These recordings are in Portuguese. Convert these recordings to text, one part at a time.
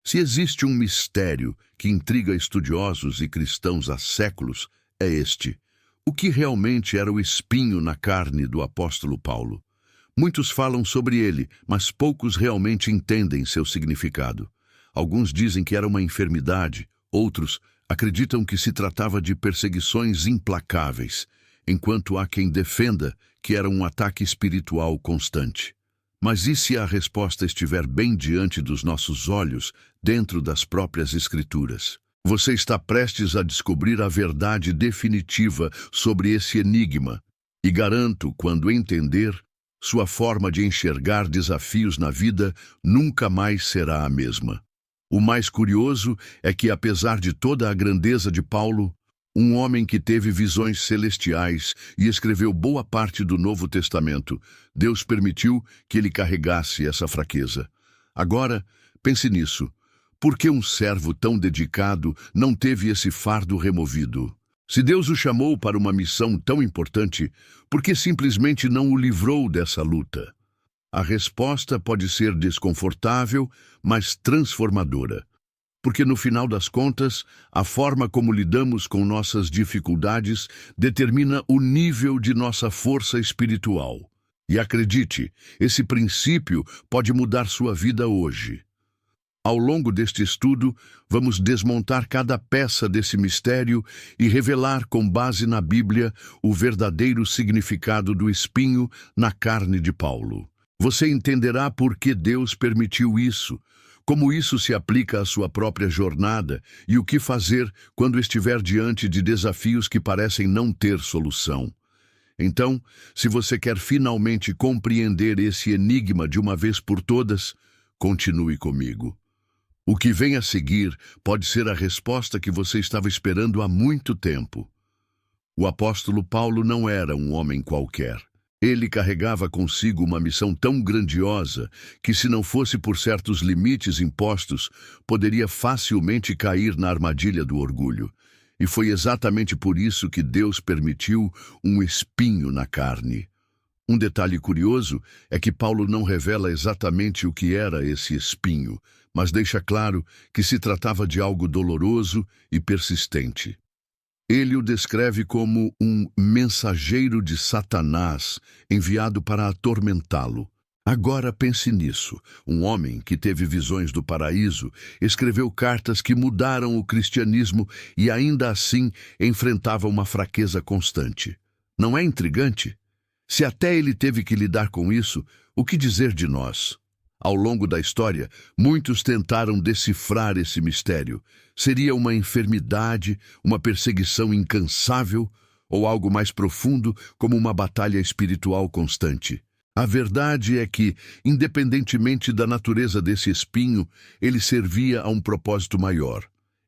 Se existe um mistério que intriga estudiosos e cristãos há séculos, é este: o que realmente era o espinho na carne do apóstolo Paulo? Muitos falam sobre ele, mas poucos realmente entendem seu significado. Alguns dizem que era uma enfermidade, outros acreditam que se tratava de perseguições implacáveis, enquanto há quem defenda que era um ataque espiritual constante. Mas e se a resposta estiver bem diante dos nossos olhos, dentro das próprias Escrituras? Você está prestes a descobrir a verdade definitiva sobre esse enigma, e garanto, quando entender, sua forma de enxergar desafios na vida nunca mais será a mesma. O mais curioso é que, apesar de toda a grandeza de Paulo, um homem que teve visões celestiais e escreveu boa parte do Novo Testamento, Deus permitiu que ele carregasse essa fraqueza. Agora, pense nisso. Por que um servo tão dedicado não teve esse fardo removido? Se Deus o chamou para uma missão tão importante, por que simplesmente não o livrou dessa luta? A resposta pode ser desconfortável, mas transformadora. Porque no final das contas, a forma como lidamos com nossas dificuldades determina o nível de nossa força espiritual. E acredite, esse princípio pode mudar sua vida hoje. Ao longo deste estudo, vamos desmontar cada peça desse mistério e revelar, com base na Bíblia, o verdadeiro significado do espinho na carne de Paulo. Você entenderá por que Deus permitiu isso, como isso se aplica à sua própria jornada e o que fazer quando estiver diante de desafios que parecem não ter solução. Então, se você quer finalmente compreender esse enigma de uma vez por todas, continue comigo. O que vem a seguir pode ser a resposta que você estava esperando há muito tempo. O apóstolo Paulo não era um homem qualquer. Ele carregava consigo uma missão tão grandiosa que, se não fosse por certos limites impostos, poderia facilmente cair na armadilha do orgulho. E foi exatamente por isso que Deus permitiu um espinho na carne. Um detalhe curioso é que Paulo não revela exatamente o que era esse espinho, mas deixa claro que se tratava de algo doloroso e persistente. Ele o descreve como um mensageiro de Satanás enviado para atormentá-lo. Agora pense nisso. Um homem que teve visões do paraíso escreveu cartas que mudaram o cristianismo e ainda assim enfrentava uma fraqueza constante. Não é intrigante? Se até ele teve que lidar com isso, o que dizer de nós? Ao longo da história, muitos tentaram decifrar esse mistério. Seria uma enfermidade, uma perseguição incansável ou algo mais profundo, como uma batalha espiritual constante? A verdade é que, independentemente da natureza desse espinho, ele servia a um propósito maior: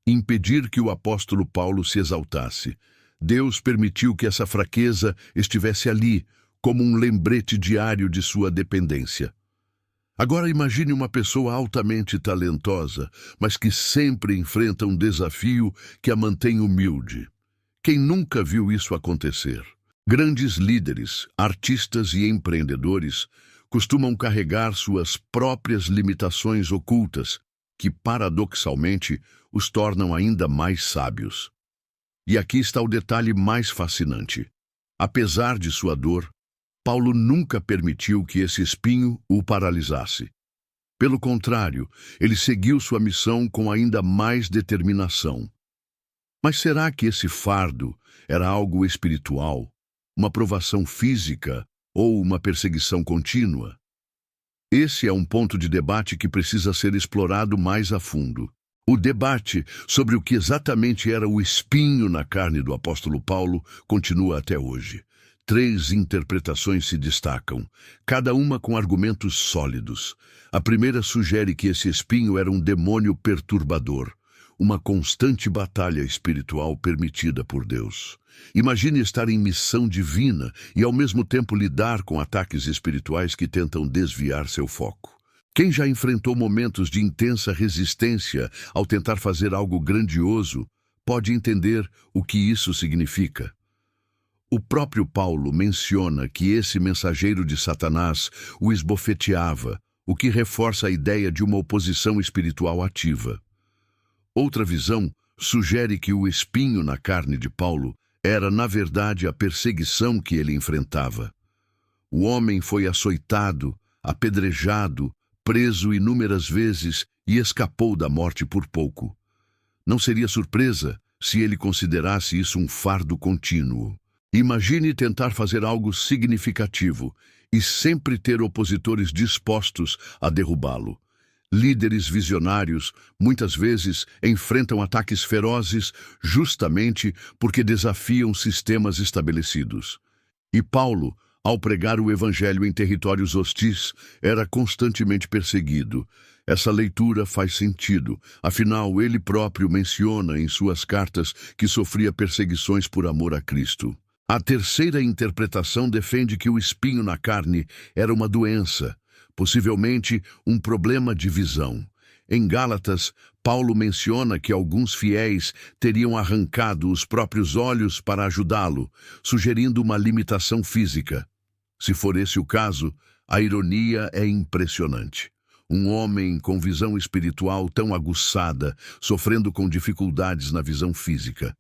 impedir que o apóstolo Paulo se exaltasse. Deus permitiu que essa fraqueza estivesse ali, como um lembrete diário de sua dependência. Agora imagine uma pessoa altamente talentosa, mas que sempre enfrenta um desafio que a mantém humilde. Quem nunca viu isso acontecer? Grandes líderes, artistas e empreendedores costumam carregar suas próprias limitações ocultas, que paradoxalmente os tornam ainda mais sábios. E aqui está o detalhe mais fascinante. Apesar de sua dor, Paulo nunca permitiu que esse espinho o paralisasse. Pelo contrário, ele seguiu sua missão com ainda mais determinação. Mas será que esse fardo era algo espiritual, uma provação física ou uma perseguição contínua? Esse é um ponto de debate que precisa ser explorado mais a fundo. O debate sobre o que exatamente era o espinho na carne do apóstolo Paulo continua até hoje. 3 interpretações se destacam, cada uma com argumentos sólidos. A primeira sugere que esse espinho era um demônio perturbador, uma constante batalha espiritual permitida por Deus. Imagine estar em missão divina e ao mesmo tempo lidar com ataques espirituais que tentam desviar seu foco. Quem já enfrentou momentos de intensa resistência ao tentar fazer algo grandioso pode entender o que isso significa. O próprio Paulo menciona que esse mensageiro de Satanás o esbofeteava, o que reforça a ideia de uma oposição espiritual ativa. Outra visão sugere que o espinho na carne de Paulo era, na verdade, a perseguição que ele enfrentava. O homem foi açoitado, apedrejado, preso inúmeras vezes e escapou da morte por pouco. Não seria surpresa se ele considerasse isso um fardo contínuo. Imagine tentar fazer algo significativo e sempre ter opositores dispostos a derrubá-lo. Líderes visionários muitas vezes enfrentam ataques ferozes justamente porque desafiam sistemas estabelecidos. E Paulo, ao pregar o evangelho em territórios hostis, era constantemente perseguido. Essa leitura faz sentido, afinal ele próprio menciona em suas cartas que sofria perseguições por amor a Cristo. A terceira interpretação defende que o espinho na carne era uma doença, possivelmente um problema de visão. Em Gálatas, Paulo menciona que alguns fiéis teriam arrancado os próprios olhos para ajudá-lo, sugerindo uma limitação física. Se for esse o caso, a ironia é impressionante. Um homem com visão espiritual tão aguçada, sofrendo com dificuldades na visão física.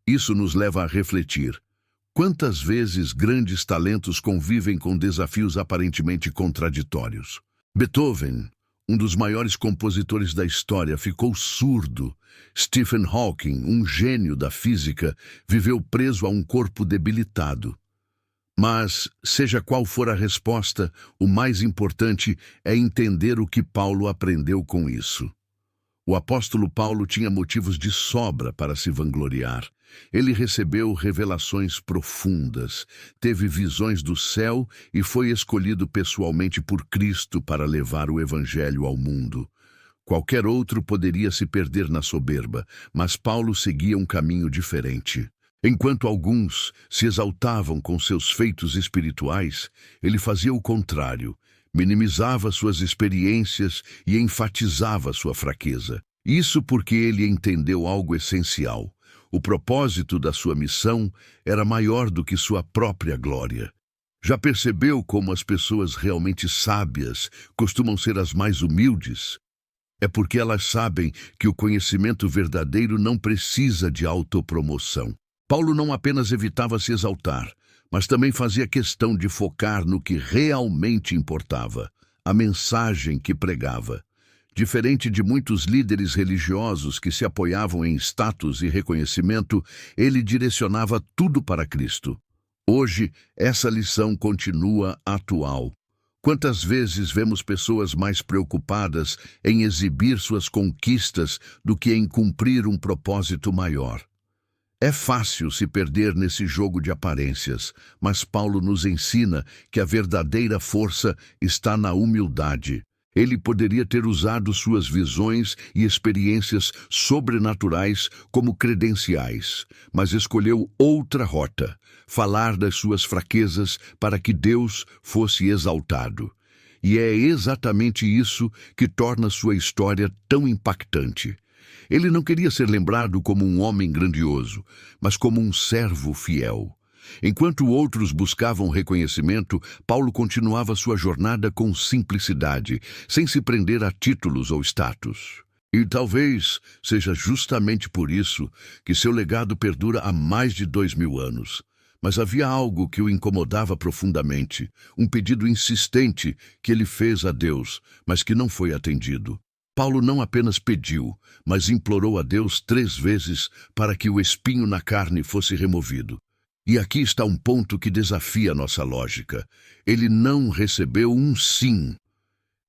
Isso nos leva a refletir. Quantas vezes grandes talentos convivem com desafios aparentemente contraditórios? Beethoven, um dos maiores compositores da história, ficou surdo. Stephen Hawking, um gênio da física, viveu preso a um corpo debilitado. Mas, seja qual for a resposta, o mais importante é entender o que Paulo aprendeu com isso. O apóstolo Paulo tinha motivos de sobra para se vangloriar. Ele recebeu revelações profundas, teve visões do céu e foi escolhido pessoalmente por Cristo para levar o evangelho ao mundo. Qualquer outro poderia se perder na soberba, mas Paulo seguia um caminho diferente. Enquanto alguns se exaltavam com seus feitos espirituais, ele fazia o contrário, minimizava suas experiências e enfatizava sua fraqueza. Isso porque ele entendeu algo essencial. O propósito da sua missão era maior do que sua própria glória. Já percebeu como as pessoas realmente sábias costumam ser as mais humildes? É porque elas sabem que o conhecimento verdadeiro não precisa de autopromoção. Paulo não apenas evitava se exaltar, mas também fazia questão de focar no que realmente importava, a mensagem que pregava. Diferente de muitos líderes religiosos que se apoiavam em status e reconhecimento, ele direcionava tudo para Cristo. Hoje, essa lição continua atual. Quantas vezes vemos pessoas mais preocupadas em exibir suas conquistas do que em cumprir um propósito maior? É fácil se perder nesse jogo de aparências, mas Paulo nos ensina que a verdadeira força está na humildade. Ele poderia ter usado suas visões e experiências sobrenaturais como credenciais, mas escolheu outra rota, falar das suas fraquezas para que Deus fosse exaltado. E é exatamente isso que torna sua história tão impactante. Ele não queria ser lembrado como um homem grandioso, mas como um servo fiel. Enquanto outros buscavam reconhecimento, Paulo continuava sua jornada com simplicidade, sem se prender a títulos ou status. E talvez seja justamente por isso que seu legado perdura há mais de 2000 anos. Mas havia algo que o incomodava profundamente, um pedido insistente que ele fez a Deus, mas que não foi atendido. Paulo não apenas pediu, mas implorou a Deus 3 vezes para que o espinho na carne fosse removido. E aqui está um ponto que desafia nossa lógica. Ele não recebeu um sim.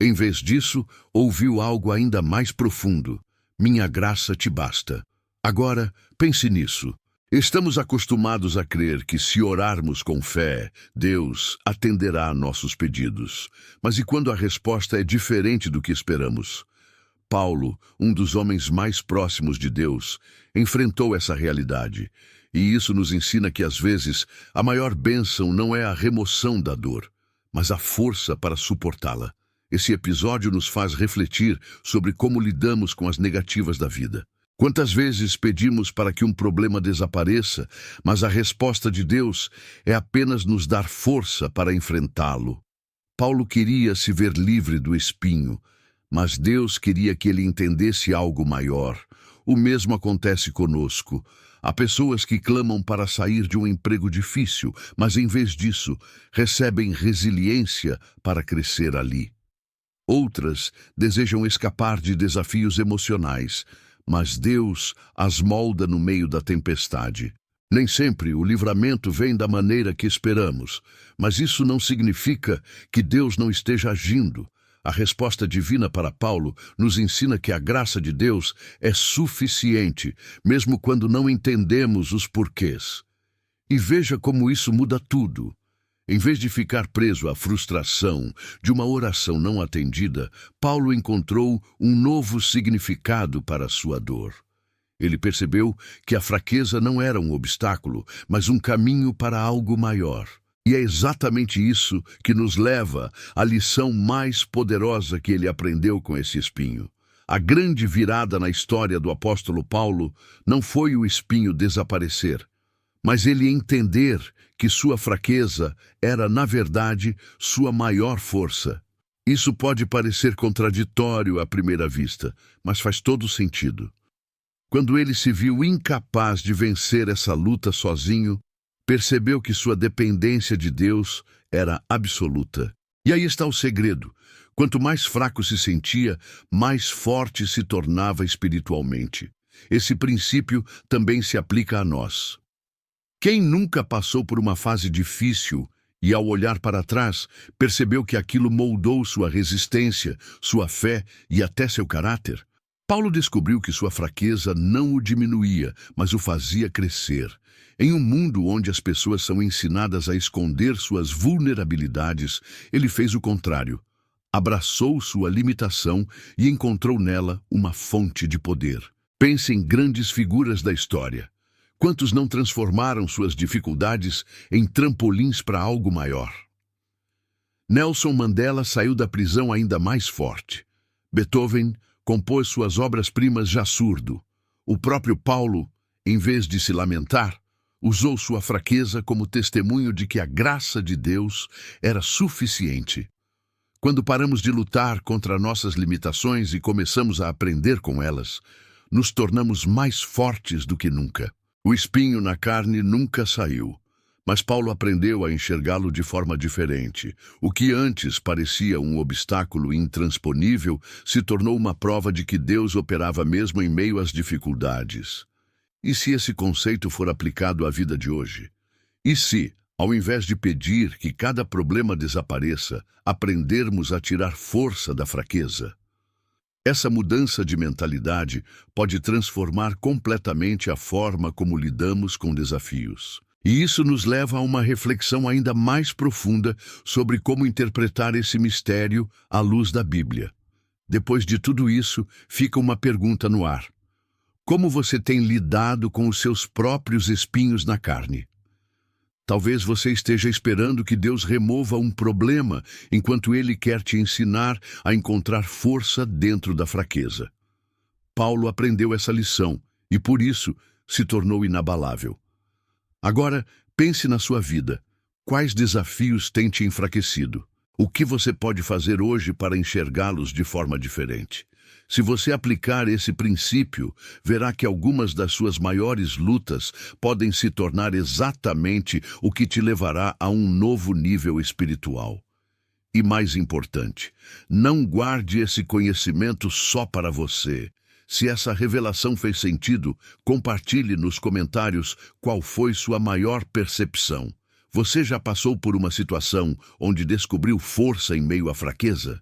Em vez disso, ouviu algo ainda mais profundo. Minha graça te basta. Agora, pense nisso. Estamos acostumados a crer que se orarmos com fé, Deus atenderá a nossos pedidos. Mas e quando a resposta é diferente do que esperamos? Paulo, um dos homens mais próximos de Deus, enfrentou essa realidade. E isso nos ensina que, às vezes, a maior bênção não é a remoção da dor, mas a força para suportá-la. Esse episódio nos faz refletir sobre como lidamos com as negativas da vida. Quantas vezes pedimos para que um problema desapareça, mas a resposta de Deus é apenas nos dar força para enfrentá-lo. Paulo queria se ver livre do espinho, mas Deus queria que ele entendesse algo maior. O mesmo acontece conosco. Há pessoas que clamam para sair de um emprego difícil, mas em vez disso, recebem resiliência para crescer ali. Outras desejam escapar de desafios emocionais, mas Deus as molda no meio da tempestade. Nem sempre o livramento vem da maneira que esperamos, mas isso não significa que Deus não esteja agindo. A resposta divina para Paulo nos ensina que a graça de Deus é suficiente, mesmo quando não entendemos os porquês. E veja como isso muda tudo. Em vez de ficar preso à frustração de uma oração não atendida, Paulo encontrou um novo significado para a sua dor. Ele percebeu que a fraqueza não era um obstáculo, mas um caminho para algo maior. E é exatamente isso que nos leva à lição mais poderosa que ele aprendeu com esse espinho. A grande virada na história do apóstolo Paulo não foi o espinho desaparecer, mas ele entender que sua fraqueza era, na verdade, sua maior força. Isso pode parecer contraditório à primeira vista, mas faz todo sentido. Quando ele se viu incapaz de vencer essa luta sozinho, percebeu que sua dependência de Deus era absoluta. E aí está o segredo. Quanto mais fraco se sentia, mais forte se tornava espiritualmente. Esse princípio também se aplica a nós. Quem nunca passou por uma fase difícil e, ao olhar para trás, percebeu que aquilo moldou sua resistência, sua fé e até seu caráter? Paulo descobriu que sua fraqueza não o diminuía, mas o fazia crescer. Em um mundo onde as pessoas são ensinadas a esconder suas vulnerabilidades, ele fez o contrário. Abraçou sua limitação e encontrou nela uma fonte de poder. Pense em grandes figuras da história. Quantos não transformaram suas dificuldades em trampolins para algo maior? Nelson Mandela saiu da prisão ainda mais forte. Beethoven compôs suas obras-primas já surdo. O próprio Paulo, em vez de se lamentar, usou sua fraqueza como testemunho de que a graça de Deus era suficiente. Quando paramos de lutar contra nossas limitações e começamos a aprender com elas, nos tornamos mais fortes do que nunca. O espinho na carne nunca saiu, mas Paulo aprendeu a enxergá-lo de forma diferente. O que antes parecia um obstáculo intransponível se tornou uma prova de que Deus operava mesmo em meio às dificuldades. E se esse conceito for aplicado à vida de hoje? E se, ao invés de pedir que cada problema desapareça, aprendermos a tirar força da fraqueza? Essa mudança de mentalidade pode transformar completamente a forma como lidamos com desafios. E isso nos leva a uma reflexão ainda mais profunda sobre como interpretar esse mistério à luz da Bíblia. Depois de tudo isso, fica uma pergunta no ar. Como você tem lidado com os seus próprios espinhos na carne? Talvez você esteja esperando que Deus remova um problema, enquanto Ele quer te ensinar a encontrar força dentro da fraqueza. Paulo aprendeu essa lição e, por isso, se tornou inabalável. Agora, pense na sua vida. Quais desafios têm te enfraquecido? O que você pode fazer hoje para enxergá-los de forma diferente? Se você aplicar esse princípio, verá que algumas das suas maiores lutas podem se tornar exatamente o que te levará a um novo nível espiritual. E mais importante, não guarde esse conhecimento só para você. Se essa revelação fez sentido, compartilhe nos comentários qual foi sua maior percepção. Você já passou por uma situação onde descobriu força em meio à fraqueza?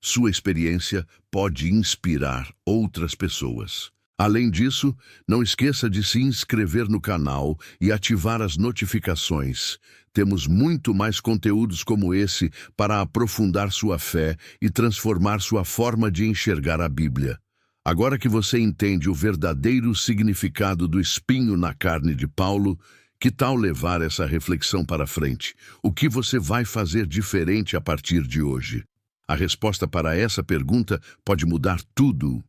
Sua experiência pode inspirar outras pessoas. Além disso, não esqueça de se inscrever no canal e ativar as notificações. Temos muito mais conteúdos como esse para aprofundar sua fé e transformar sua forma de enxergar a Bíblia. Agora que você entende o verdadeiro significado do espinho na carne de Paulo, que tal levar essa reflexão para frente? O que você vai fazer diferente a partir de hoje? A resposta para essa pergunta pode mudar tudo.